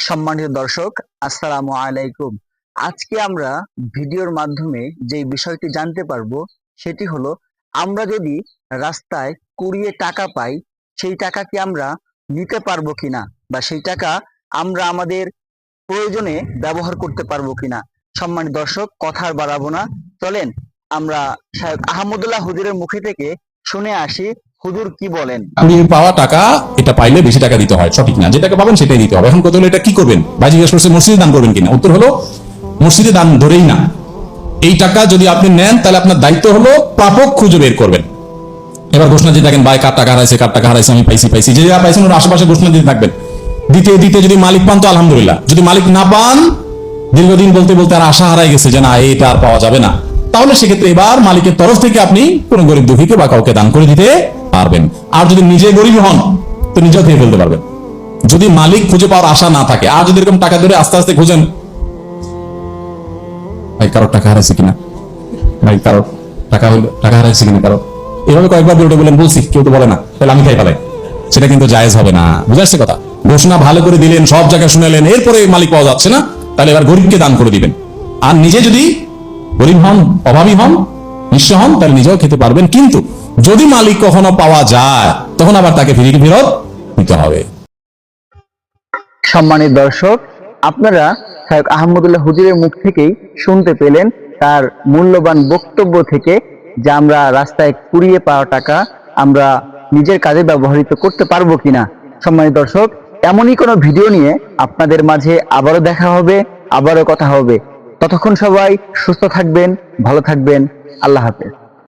সম্মানিত দর্শক, আসসালামু আলাইকুম। আজকে আমরা ভিডিওর মাধ্যমে যে বিষয়টি জানতে পারবো সেটি হলো, আমরা যদি রাস্তায় কুড়িয়ে টাকা পাই, সেই টাকা কি আমরা নিতে পারবো কিনা, বা সেই টাকা আমরা আমাদের প্রয়োজনে ব্যবহার করতে পারবো কিনা। সম্মানিত দর্শক, কথা আর বাড়াবো না, চলেন আমরা শায়খ আহমদুল্লাহ হুজুরের মুখে থেকে শুনে আসি হুজুর কি বলেন। কুড়িয়ে পাওয়া টাকা, এটা পাইলে বেশি টাকা দিতে হয়, সঠিক না। যে টাকা পাবেন সেটাই দিতে হবে। এখন কত হলো, এটা কি করবেন? ভাই জিজ্ঞেস করছে মসজিদে দান করবেন কিনা। উত্তর হলো মসজিদে দান ধরেই না। এই টাকা যদি আপনি নেন, তাহলে আপনার দায়িত্ব হলো প্রাপক খুঁজে বের করবেন। এবার ঘোষণা দিয়ে থাকেন, ভাই কার টাকা হারাইছে, আমি পাইছি। যে যা পাইছেন ওর আশেপাশে ঘোষণা দিতে থাকবেন। দিতে দিতে যদি মালিক পান তো আলহামদুলিল্লাহ, যদি মালিক না পান, দীর্ঘদিন বলতে বলতে আর আশা হারাই গেছে যে না, এটা আর পাওয়া যাবে না, তাহলে সেক্ষেত্রে এবার মালিকের তরফ থেকে আপনি কোন গরিব দুঃখীকে বা কাউকে দান করে দিতে পারবেন। আর যদি নিজে গরিব হন তো নিজেও থেকে ফেলতে পারবেন, যদি মালিক খুঁজে পাওয়ার আশা না থাকে। আর যদি এরকম টাকা ধরে আস্তে আস্তে খুঁজেন, ভাই কারোর টাকা হারাইছে কিনা, ভাই কারোর টাকা হারাইছে কিনা, কারো এভাবে কয়েকবার ভিডিওটা বলেন, বলছি কেউ তো বলে না, তাহলে আমি খাই পালাই, সেটা কিন্তু জায়েজ হবে না। বুঝাচ্ছে কথা? ঘোষণা ভালো করে দিলেন, সব জায়গায় শুনালেন, এরপরে মালিক পাওয়া যাচ্ছে না, তাহলে এবার গরিবকে দান করে দিবেন। আর নিজে যদি গরিব হন, অভাবী হন, নিঃস্ব হন, তাহলে নিজেও খেতে পারবেন। কিন্তু যদি মালিক কখনো পাওয়া যায়, তখন আবার তাকে ফেরত দিতে হবে। সম্মানিত দর্শক, আপনারা শায়খ আহমদুল্লাহ হুজুরের মুখ থেকেই শুনতে পেলেন তার মূল্যবান বক্তব্য থেকে, যে আমরা রাস্তায় কুড়িয়ে পাওয়া টাকা আমরা নিজের কাজে ব্যবহৃত করতে পারবো কিনা। সম্মানিত দর্শক, এমনই কোনো ভিডিও নিয়ে আপনাদের মাঝে আবারও দেখা হবে, আবারও কথা হবে। ততক্ষণ সবাই সুস্থ থাকবেন, ভালো থাকবেন। আল্লাহ হাফেজ।